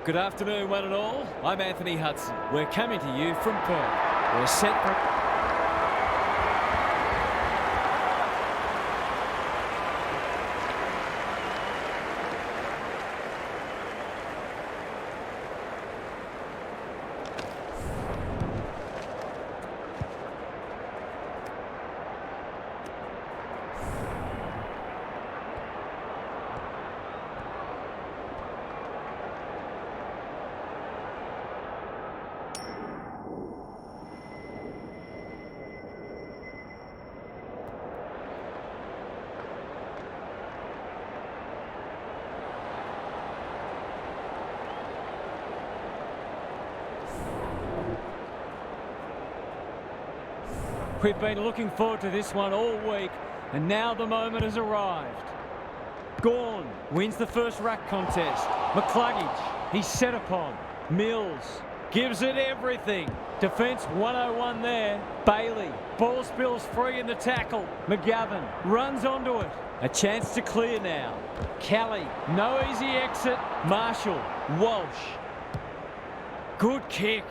Good afternoon, one and all. I'm Anthony Hudson. We're coming to you from Perth. We're set for... We've been looking forward to this one all week, and now the moment has arrived. Gawn wins the first ruck contest. McCluggage, he's set upon. Mills gives it everything. Defence 101 there. Bailey, ball spills free in the tackle. McGovern runs onto it. A chance to clear now. Kelly, no easy exit. Marshall, Walsh. Good kick.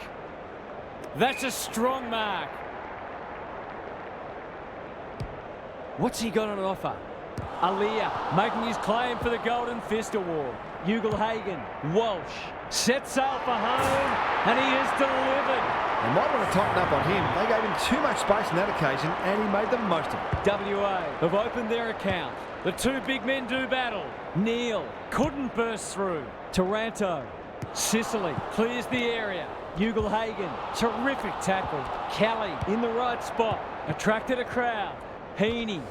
That's a strong mark. What's he got on offer? Aaliyah making his claim for the Golden Fist Award. Ugle-Hagan, Walsh, sets sail for home, and he has delivered. They might want to tighten up on him. They gave him too much space on that occasion, and he made the most of it. WA have opened their account. The two big men do battle. Neal couldn't burst through. Taranto, Sicily clears the area. Ugle-Hagan, terrific tackle. Kelly in the right spot, attracted a crowd. Heaney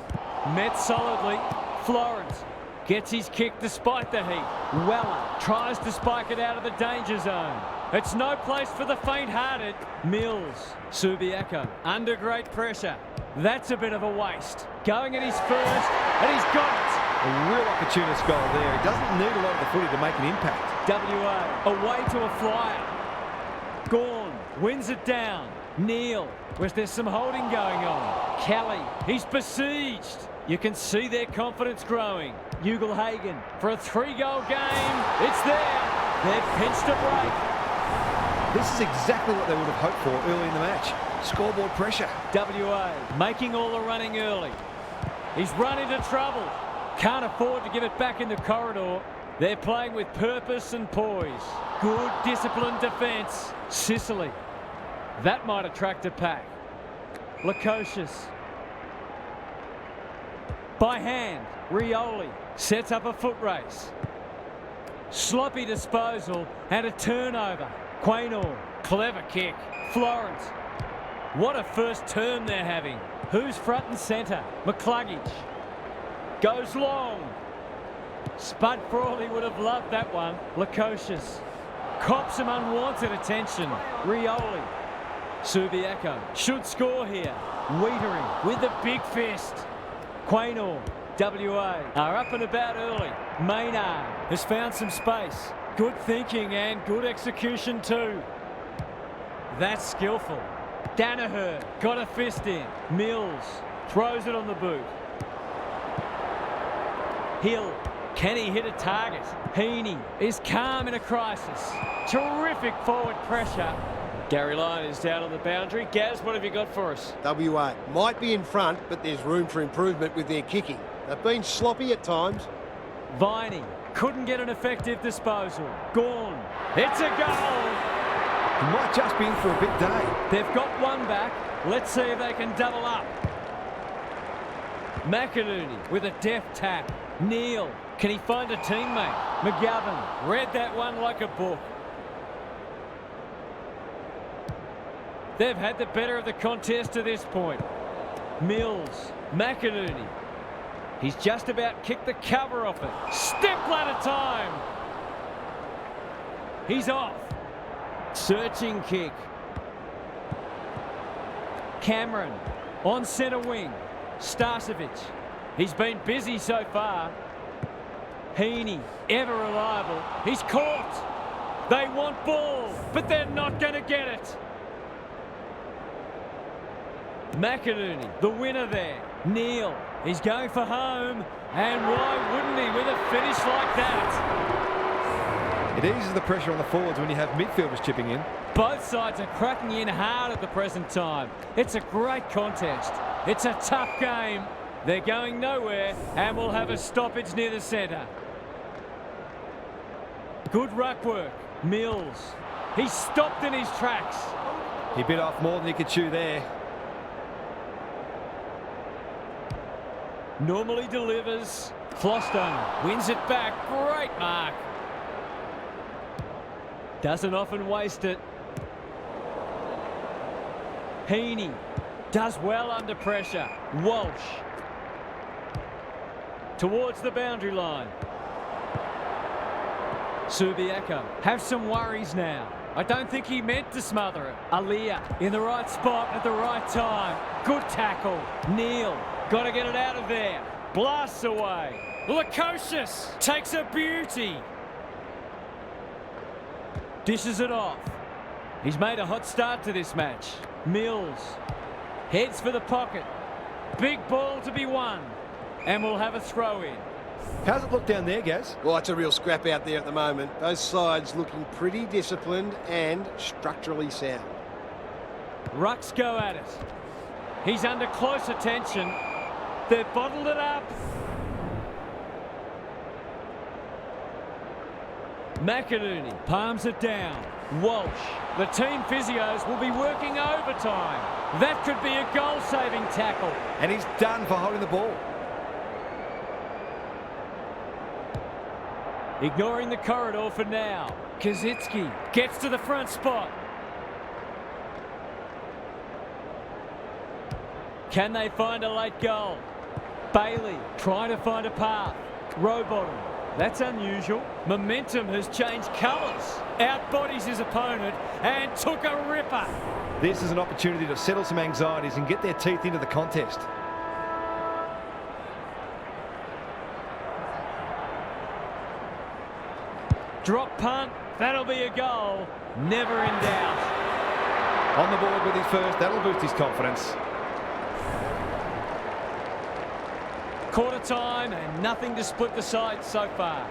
met solidly. Florence gets his kick despite the heat. Weller tries to spike it out of the danger zone. It's no place for the faint-hearted. Mills, Subiaco under great pressure. That's a bit of a waste. Going at his first, and he's got it. A real opportunist goal there. He doesn't need a lot of the footy to make an impact. WA away to a flyer. Gawn wins it down. Neal, was there some holding going on? Kelly, he's besieged. You can see their confidence growing. Ugle-Hagan for a 3-goal game. It's there. They've pinched a break. This is exactly what they would have hoped for early in the match. Scoreboard pressure. WA making all the running early. He's run into trouble. Can't afford to give it back in the corridor. They're playing with purpose and poise. Good disciplined defence. Sicily. That might attract a pack. Lukosius. By hand, Rioli sets up a foot race. Sloppy disposal and a turnover. Quaynor, clever kick. Florence. What a first turn they're having. Who's front and centre? McCluggage. Goes long. Spud Frawley would have loved that one. Lukosius. Cops some unwanted attention. Rioli. Subiaco should score here. Wiedering with the big fist. Quaynor, WA are up and about early. Maynard has found some space. Good thinking and good execution too. That's skillful. Danaher got a fist in. Mills throws it on the boot. Hill, can he hit a target? Heaney is calm in a crisis. Terrific forward pressure. Gary Lyon is down on the boundary. Gaz, what have you got for us? WA might be in front, but there's room for improvement with their kicking. They've been sloppy at times. Viney couldn't get an effective disposal. Gawn, it's a goal! He might just be in for a big day. They've got one back. Let's see if they can double up. McInerney with a deft tap. Neal, can he find a teammate? McGovern read that one like a book. They've had the better of the contest to this point. Mills, McInerney. He's just about kicked the cover off it. Step ladder time. He's off. Searching kick. Cameron on centre wing. Starcevic. He's been busy so far. Heaney, ever reliable. He's caught. They want ball, but they're not going to get it. McInerney, the winner there. Neal, he's going for home. And why wouldn't he with a finish like that? It eases the pressure on the forwards when you have midfielders chipping in. Both sides are cracking in hard at the present time. It's a great contest. It's a tough game. They're going nowhere and we'll have a stoppage near the centre. Good ruck work. Mills. He stopped in his tracks. He bit off more than he could chew there. Normally delivers. Flostone wins it back. Great mark. Doesn't often waste it. Heaney does well under pressure. Walsh towards the boundary line. Subiaco have some worries now. I don't think he meant to smother it. Aaliyah in the right spot at the right time. Good tackle. Neal got to get it out of there. Blasts away. Lukosius takes a beauty. Dishes it off. He's made a hot start to this match. Mills heads for the pocket. Big ball to be won. And we'll have a throw in. How's it look down there, Gaz? Well, it's a real scrap out there at the moment. Those sides looking pretty disciplined and structurally sound. Rucks go at it. He's under close attention. They've bottled it up. McInerney palms it down. Walsh. The team physios will be working overtime. That could be a goal-saving tackle. And he's done for holding the ball. Ignoring the corridor for now. Kazitsky gets to the front spot. Can they find a late goal? Bailey trying to find a path. Rowbottom. That's unusual. Momentum has changed colours. Outbodies his opponent and took a ripper. This is an opportunity to settle some anxieties and get their teeth into the contest. Drop punt. That'll be a goal. Never in doubt. On the board with his first. That'll boost his confidence. Quarter time and nothing to split the sides so far.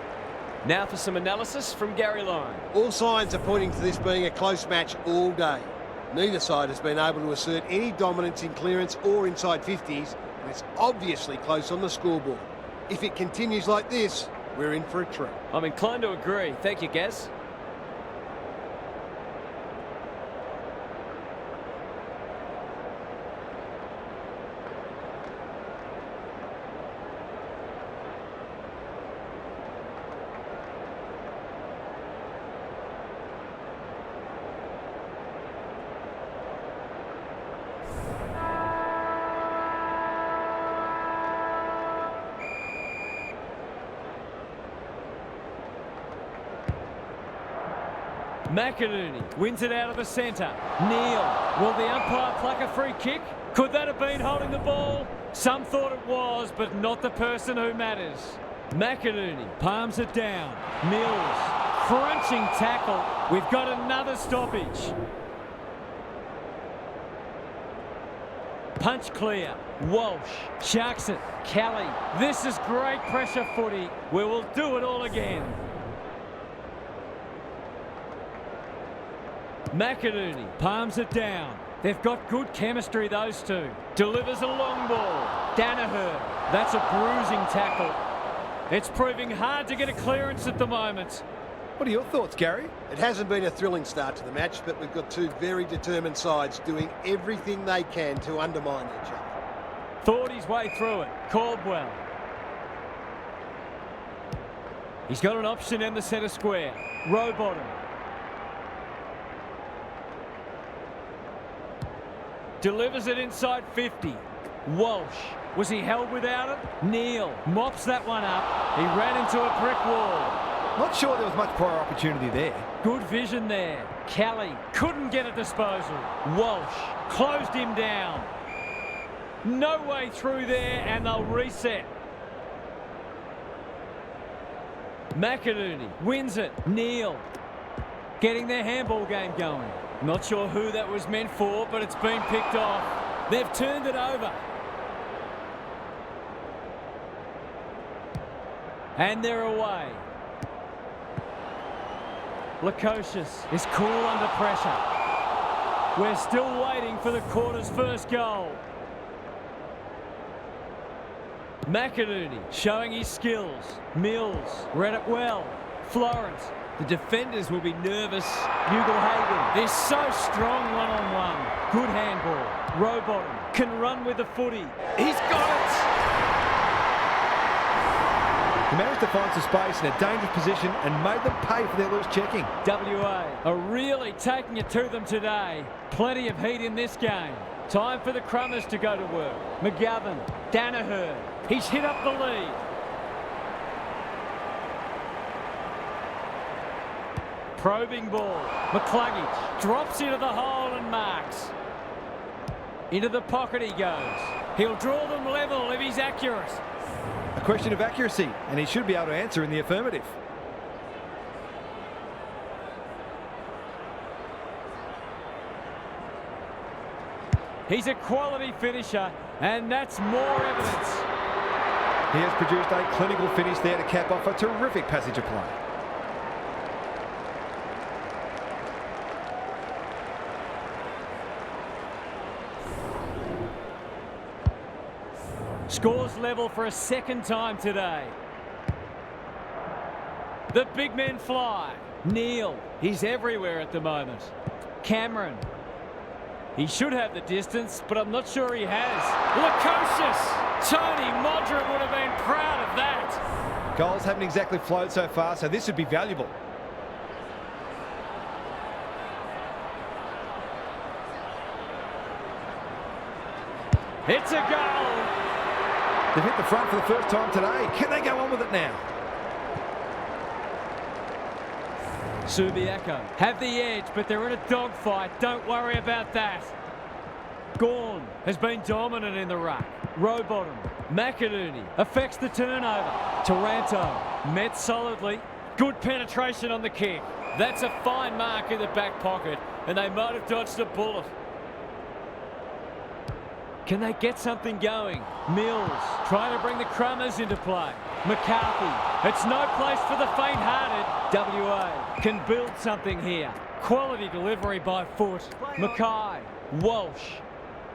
Now for some analysis from Gary Lyon. All signs are pointing to this being a close match all day. Neither side has been able to assert any dominance in clearance or inside 50s, and it's obviously close on the scoreboard. If it continues like this, we're in for a treat. I'm inclined to agree. Thank you, Gaz. McInerney wins it out of the centre. Neal. Will the umpire pluck a free kick? Could that have been holding the ball? Some thought it was, but not the person who matters. McInerney palms it down. Mills. Crunching tackle. We've got another stoppage. Punch clear. Walsh. Sharks it. Kelly. This is great pressure footy. We will do it all again. McInerney palms it down. They've got good chemistry, those two. Delivers a long ball. Danaher. That's a bruising tackle. It's proving hard to get a clearance at the moment. What are your thoughts, Gary? It hasn't been a thrilling start to the match, but we've got two very determined sides doing everything they can to undermine each other. Thought his way through it. Caldwell. He's got an option in the centre square. Rowbottom. Delivers it inside 50. Walsh. Was he held without it? Neal mops that one up. He ran into a brick wall. Not sure there was much prior opportunity there. Good vision there. Kelly couldn't get a disposal. Walsh closed him down. No way through there, and they'll reset. McInerney wins it. Neal getting their handball game going. Not sure who that was meant for, but it's been picked off. They've turned it over. And they're away. Lukosius is cool under pressure. We're still waiting for the quarter's first goal. McInerney showing his skills. Mills read it well. Florence. The defenders will be nervous. Ugle-Hagan. They're so strong one-on-one. Good handball. Rowbottom can run with the footy. He's got it! He managed to find some space in a dangerous position and made them pay for their loose checking. WA are really taking it to them today. Plenty of heat in this game. Time for the Crummers to go to work. McGovern, Danaher. He's hit up the lead. Probing ball. McCluggage drops into the hole and marks. Into the pocket he goes. He'll draw them level if he's accurate. A question of accuracy, and he should be able to answer in the affirmative. He's a quality finisher, and that's more evidence. He has produced a clinical finish there to cap off a terrific passage of play. Scores level for a second time today. The big men fly. Neal, he's everywhere at the moment. Cameron. He should have the distance, but I'm not sure he has. Lukosius! Tony Modra would have been proud of that. Goals haven't exactly flowed so far, so this would be valuable. It's a goal! They've hit the front for the first time today. Can they go on with it now? Subiaco have the edge, but they're in a dogfight. Don't worry about that. Gawn has been dominant in the ruck. Rowbottom, McInerney affects the turnover. Taranto met solidly. Good penetration on the kick. That's a fine mark in the back pocket, and they might have dodged a bullet. Can they get something going? Mills trying to bring the Crummers into play. McCarthy, it's no place for the faint-hearted. WA can build something here. Quality delivery by foot. Mackay, Walsh.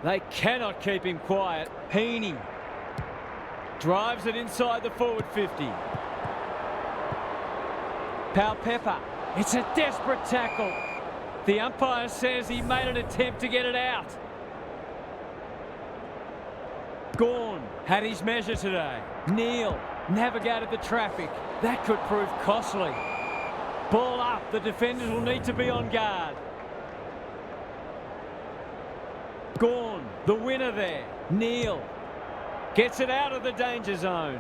They cannot keep him quiet. Heaney drives it inside the forward 50. Palpepper, it's a desperate tackle. The umpire says he made an attempt to get it out. Gawn had his measure today. Neal navigated the traffic. That could prove costly. Ball up. The defenders will need to be on guard. Gawn, the winner there. Neal gets it out of the danger zone.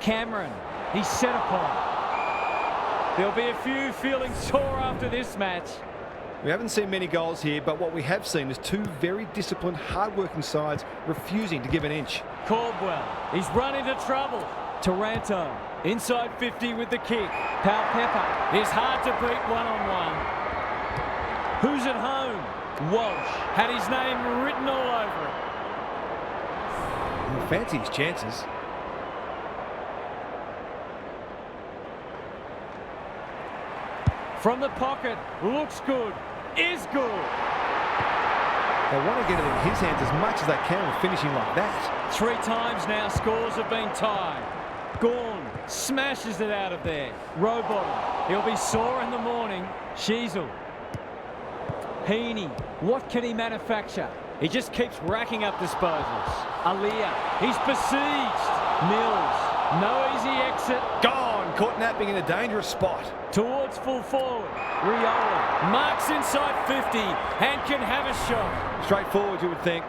Cameron, he's set upon. There'll be a few feeling sore after this match. We haven't seen many goals here, but what we have seen is two very disciplined, hard-working sides refusing to give an inch. Caldwell, he's run into trouble. Taranto, inside 50 with the kick. Palpepper is hard to beat one-on-one. Who's at home? Walsh had his name written all over it. He'll fancy his chances. From the pocket, looks good, is good. They want to get it in his hands as much as they can with finishing like that. 3 times now scores have been tied. Gawn smashes it out of there. Rowbottom, he'll be sore in the morning. Sheasel. Heaney, what can he manufacture? He just keeps racking up disposals. Aliyah, he's besieged. Mills, no easy exit. Gone, caught napping in a dangerous spot. Towards full forward. Rioli marks inside 50 and can have a shot. Straightforward, you would think.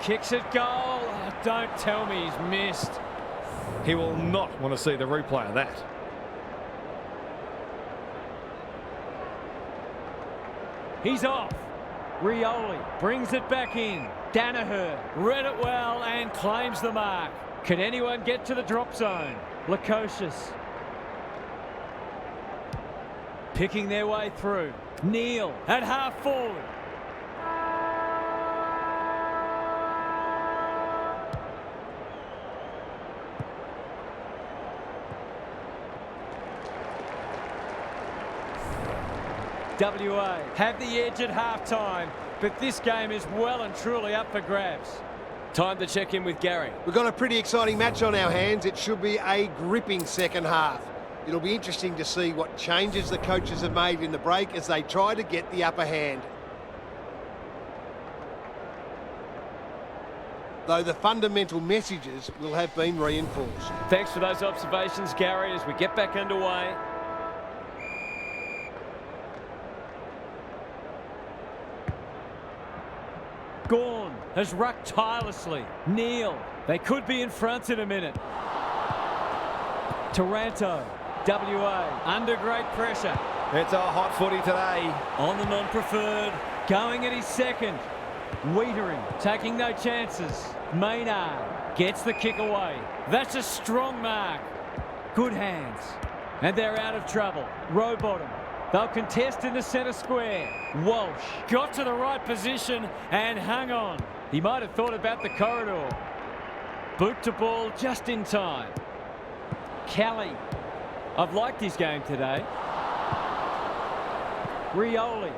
Kicks it goal. Oh, don't tell me he's missed. He will not want to see the replay of that. He's off. Rioli brings it back in. Danaher read it well and claims the mark. Can anyone get to the drop zone? Lukosius picking their way through. Neal at half forward. WA have the edge at half-time, but this game is well and truly up for grabs. Time to check in with Gary. We've got a pretty exciting match on our hands. It should be a gripping second half. It'll be interesting to see what changes the coaches have made in the break as they try to get the upper hand. Though the fundamental messages will have been reinforced. Thanks for those observations, Gary, as we get back underway. Gawn has rucked tirelessly. Neal, they could be in front in a minute. Taranto, WA, under great pressure. It's a hot footy today. On the non-preferred, going at his second. Wiedering, taking no chances. Maynard gets the kick away. That's a strong mark. Good hands. And they're out of trouble. Row bottom. They'll contest in the centre square. Walsh got to the right position and hung on. He might have thought about the corridor. Boot to ball just in time. Kelly. I've liked his game today. Rioli.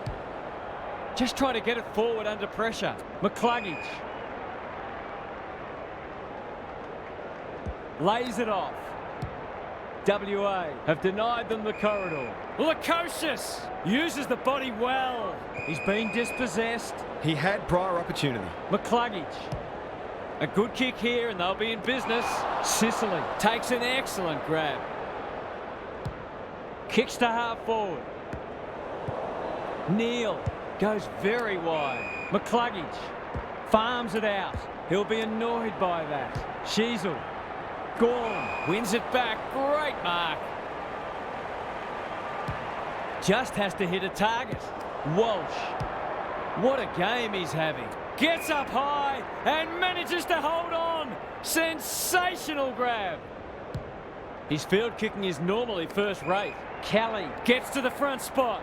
Just trying to get it forward under pressure. McCluggage. Lays it off. WA have denied them the corridor. Lukosius uses the body well. He's been dispossessed. He had prior opportunity. McCluggage. A good kick here and they'll be in business. Sicily takes an excellent grab. Kicks to half forward. Neal goes very wide. McCluggage farms it out. He'll be annoyed by that. Sheasel. Gawn wins it back. Great mark. Just has to hit a target. Walsh. What a game he's having. Gets up high and manages to hold on. Sensational grab. His field kicking is normally first rate. Kelly gets to the front spot.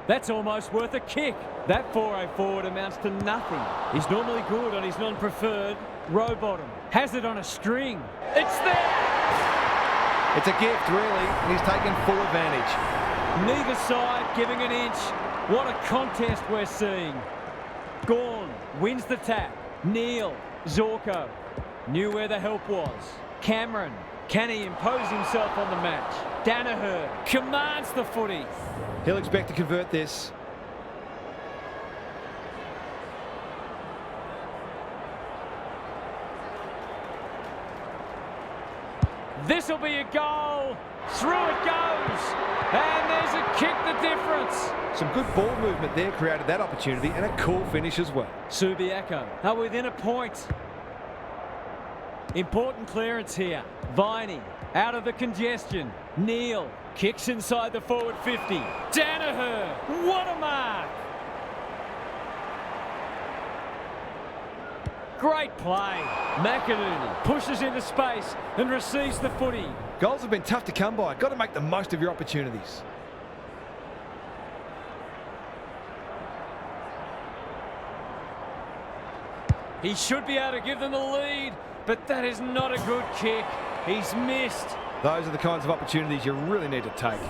That's almost worth a kick. That 4-0 forward amounts to nothing. He's normally good on his non-preferred. Row bottom. Has it on a string. It's there! It's a gift, really, and he's taken full advantage. Neither side giving an inch. What a contest we're seeing. Gawn wins the tap. Neal, Zorko knew where the help was. Cameron, can he impose himself on the match? Danaher commands the footy. He'll expect to convert this. This'll be a goal. Through it goes. And there's a kick the difference. Some good ball movement there created that opportunity and a cool finish as well. Subiaco are within a point. Important clearance here. Viney out of the congestion. Neal kicks inside the forward 50. Danaher, what a mark. Great play. McInerney pushes into space and receives the footy. Goals have been tough to come by. Got to make the most of your opportunities. He should be able to give them the lead, but that is not a good kick. He's missed. Those are the kinds of opportunities you really need to take.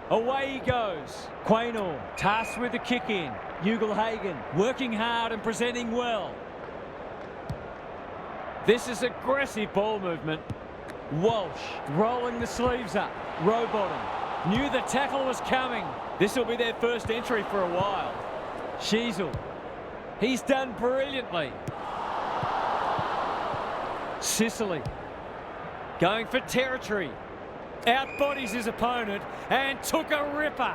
Away he goes. Quaynor tasked with the kick in. Ugelhagen working hard and presenting well. This is aggressive ball movement. Walsh rolling the sleeves up. Row bottom. Knew the tackle was coming. This will be their first entry for a while. Sheasel. He's done brilliantly. Sicily. Going for territory. Outbodies his opponent and took a ripper.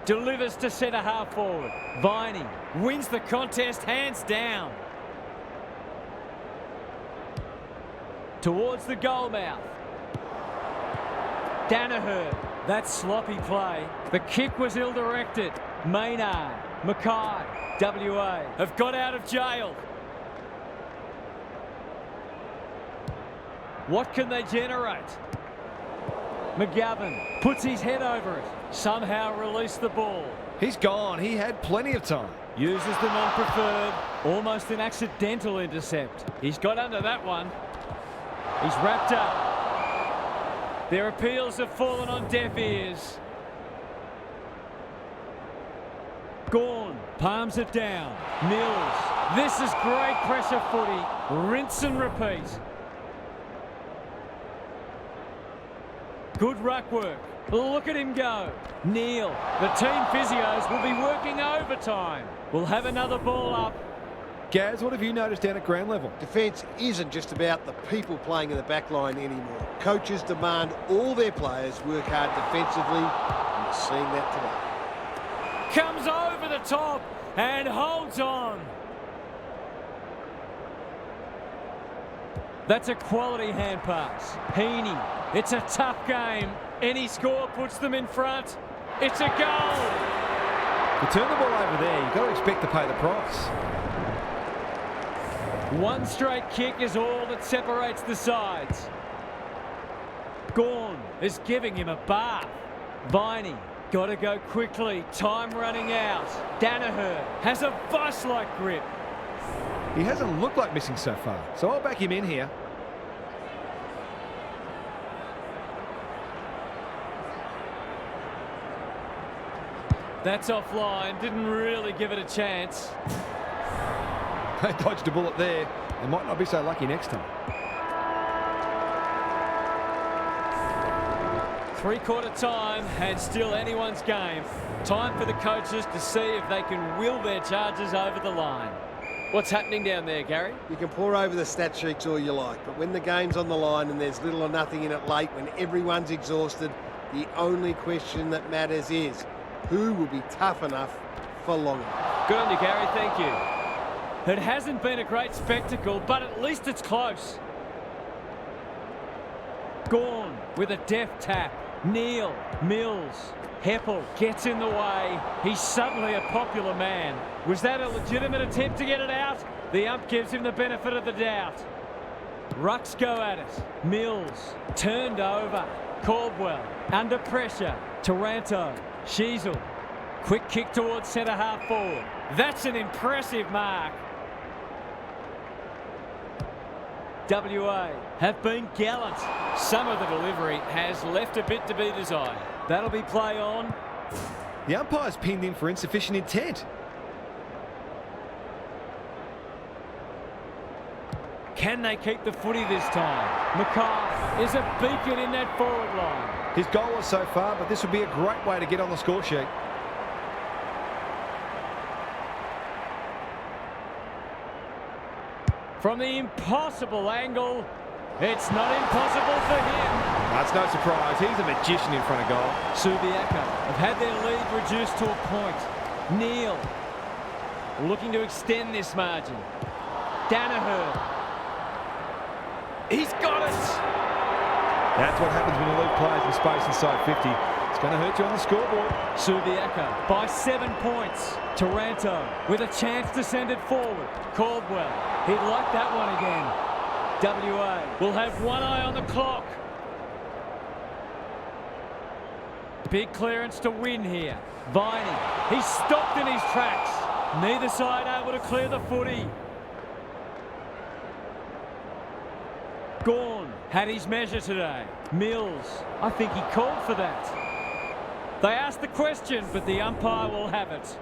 Delivers to centre half forward. Viney wins the contest hands down. Towards the goal mouth. Danaher. That sloppy play. The kick was ill-directed. Maynard, Mackay, WA have got out of jail. What can they generate? McGovern puts his head over it. Somehow release the ball. He's gone. He had plenty of time. Uses the non-preferred. Almost an accidental intercept. He's got under that one. He's wrapped up. Their appeals have fallen on deaf ears. Gawn palms it down. Mills. This is great pressure footy. Rinse and repeat. Good ruck work. Look at him go. Neal. The team physios will be working overtime. We'll have another ball up. Gaz, what have you noticed down at ground level? Defence isn't just about the people playing in the back line anymore. Coaches demand all their players work hard defensively, and we're seeing that today. Comes over the top and holds on. That's a quality hand pass. Heaney. It's a tough game. Any score puts them in front. It's a goal. To turn the ball over there, you've got to expect to pay the price. One straight kick is all that separates the sides. Gawn is giving him a bath. Viney, got to go quickly. Time running out. Danaher has a vice-like grip. He hasn't looked like missing so far, so I'll back him in here. That's offline. Didn't really give it a chance. They dodged a bullet there. They might not be so lucky next time. Three-quarter time and still anyone's game. Time for the coaches to see if they can will their charges over the line. What's happening down there, Gary? You can pour over the stat sheets all you like, but when the game's on the line and there's little or nothing in it late, when everyone's exhausted, the only question that matters is who will be tough enough for long enough. Good on you, Gary. Thank you. It hasn't been a great spectacle, but at least it's close. Gawn with a deft tap. Neal, Mills, Heppel gets in the way. He's suddenly a popular man. Was that a legitimate attempt to get it out? The ump gives him the benefit of the doubt. Rucks go at it. Mills turned over. Caldwell under pressure. Taranto, Sheasel. Quick kick towards centre half forward. That's an impressive mark. WA have been gallant. Some of the delivery has left a bit to be desired. That'll be play on. The umpire's pinned in for insufficient intent. Can they keep the footy this time? Mackay is a beacon in that forward line. His goal was so far, but this would be a great way to get on the score sheet. From the impossible angle, it's not impossible for him. That's no surprise. He's a magician in front of goal. Subiaco have had their lead reduced to a point. Neal looking to extend this margin. Danaher. He's got it. That's what happens when you leave players in space inside 50. It's going to hurt you on the scoreboard. Subiaco by 7 points. Taranto with a chance to send it forward. Caldwell, he'd like that one again. WA will have one eye on the clock. Big clearance to win here. Viney, he's stopped in his tracks. Neither side able to clear the footy. Gawn had his measure today. Mills, I think he called for that. They asked the question, but the umpire will have it.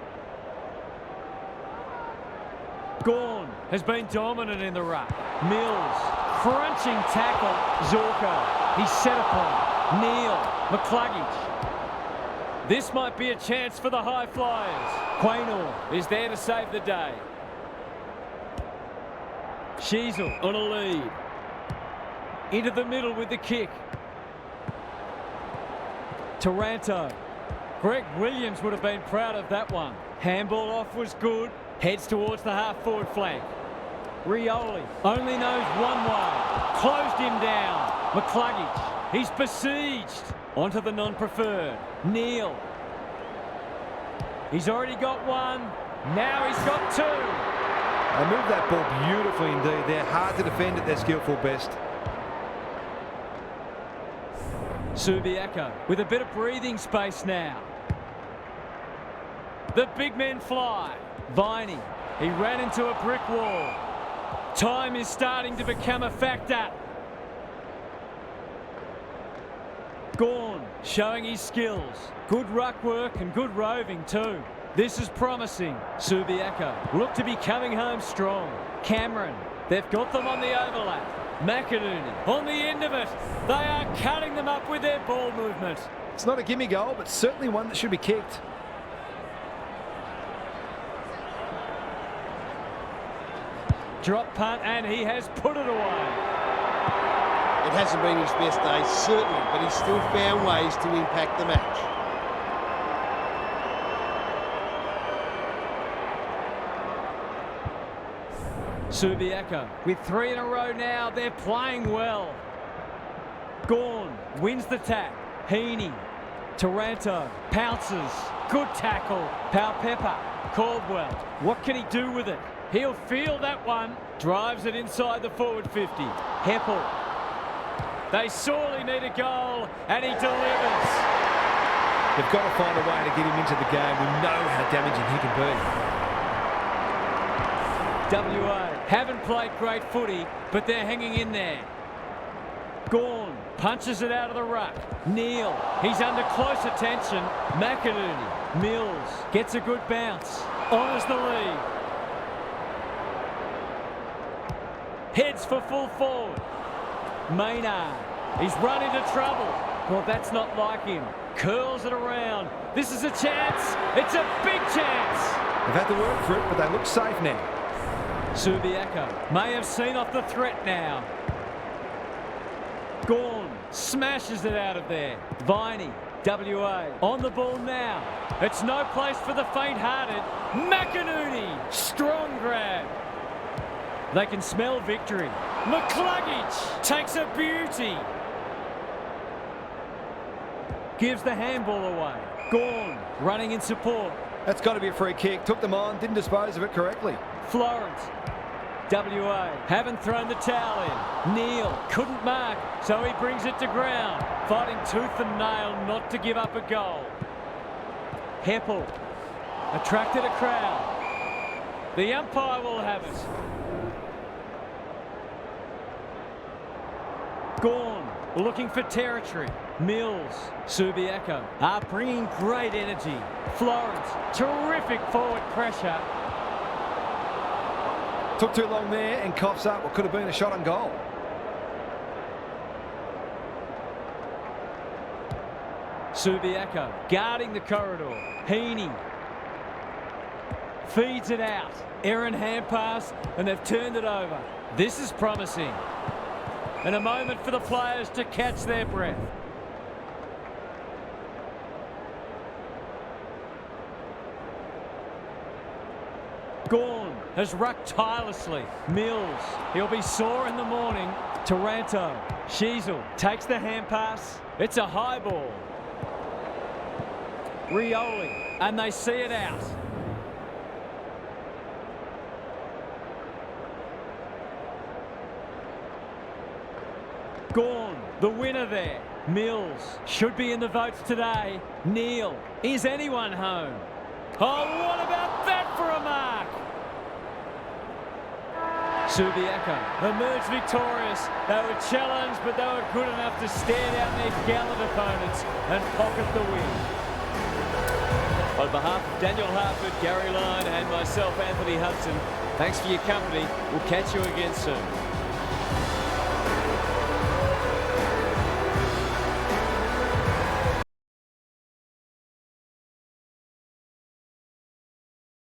Gawn has been dominant in the ruck. Mills, crunching tackle. Zorko, he's set upon. Neal, McCluggage. This might be a chance for the high flyers. Quaynor is there to save the day. Sheasel on a lead. Into the middle with the kick. Taranto. Greg Williams would have been proud of that one. Handball off was good. Heads towards the half-forward flank. Rioli only knows one way. Closed him down. McCluggage. He's besieged. Onto the non-preferred. Neal. He's already got one. Now he's got two. They moved that ball beautifully indeed. They're hard to defend at their skillful best. Subiaco with a bit of breathing space now. The big men fly. Viney, he ran into a brick wall. Time is starting to become a factor. Gawn showing his skills. Good ruck work and good roving too. This is promising. Subiaco look to be coming home strong. Cameron, they've got them on the overlap. McInerney on the end of it. They are cutting them up with their ball movement. It's not a gimme goal, but certainly one that should be kicked. Drop punt, and he has put it away. It hasn't been his best day, certainly, but he's still found ways to impact the match. Subiaco with 3 in a row now. They're playing well. Gawn wins the tap. Heaney. Taranto pounces. Good tackle. Palpepper. Caldwell. What can he do with it? He'll feel that one. Drives it inside the forward 50. Heppel. They sorely need a goal, and he delivers. They've got to find a way to get him into the game. We know how damaging he can be. WA haven't played great footy, but they're hanging in there. Gawn punches it out of the ruck. Neal, he's under close attention. McInerney, Mills gets a good bounce. Honours the lead. Heads for full forward. Maynard, he's run into trouble. Well, that's not like him. Curls it around. This is a chance. It's a big chance. They've had to work for it, but they look safe now. Subiaco may have seen off the threat now. Gawn smashes it out of there. Viney, WA, on the ball now. It's no place for the faint-hearted. McInerney, strong grab. They can smell victory. McCluggage takes a beauty. Gives the handball away. Gawn running in support. That's got to be a free kick. Took them on, didn't dispose of it correctly. Florence, WA, haven't thrown the towel in. Neal couldn't mark, so he brings it to ground. Fighting tooth and nail not to give up a goal. Heppel attracted a crowd. The umpire will have it. Gawn looking for territory. Mills, Subiaco are bringing great energy. Florence, terrific forward pressure. Took too long there and coughs up what could have been a shot on goal. Subiaco guarding the corridor. Heaney feeds it out. Errant hand pass, and they've turned it over. This is promising. And a moment for the players to catch their breath. Gawn has rucked tirelessly. Mills, he'll be sore in the morning. Taranto, Sheasel takes the hand pass. It's a high ball. Rioli, and they see it out. Gawn, the winner there. Mills should be in the votes today. Neal, is anyone home? Oh, what about that for a mark? Subiaco emerged victorious. They were challenged, but they were good enough to stare down their gallant opponents and pocket the win. On behalf of Daniel Harford, Gary Lyon and myself, Anthony Hudson, thanks for your company. We'll catch you again soon.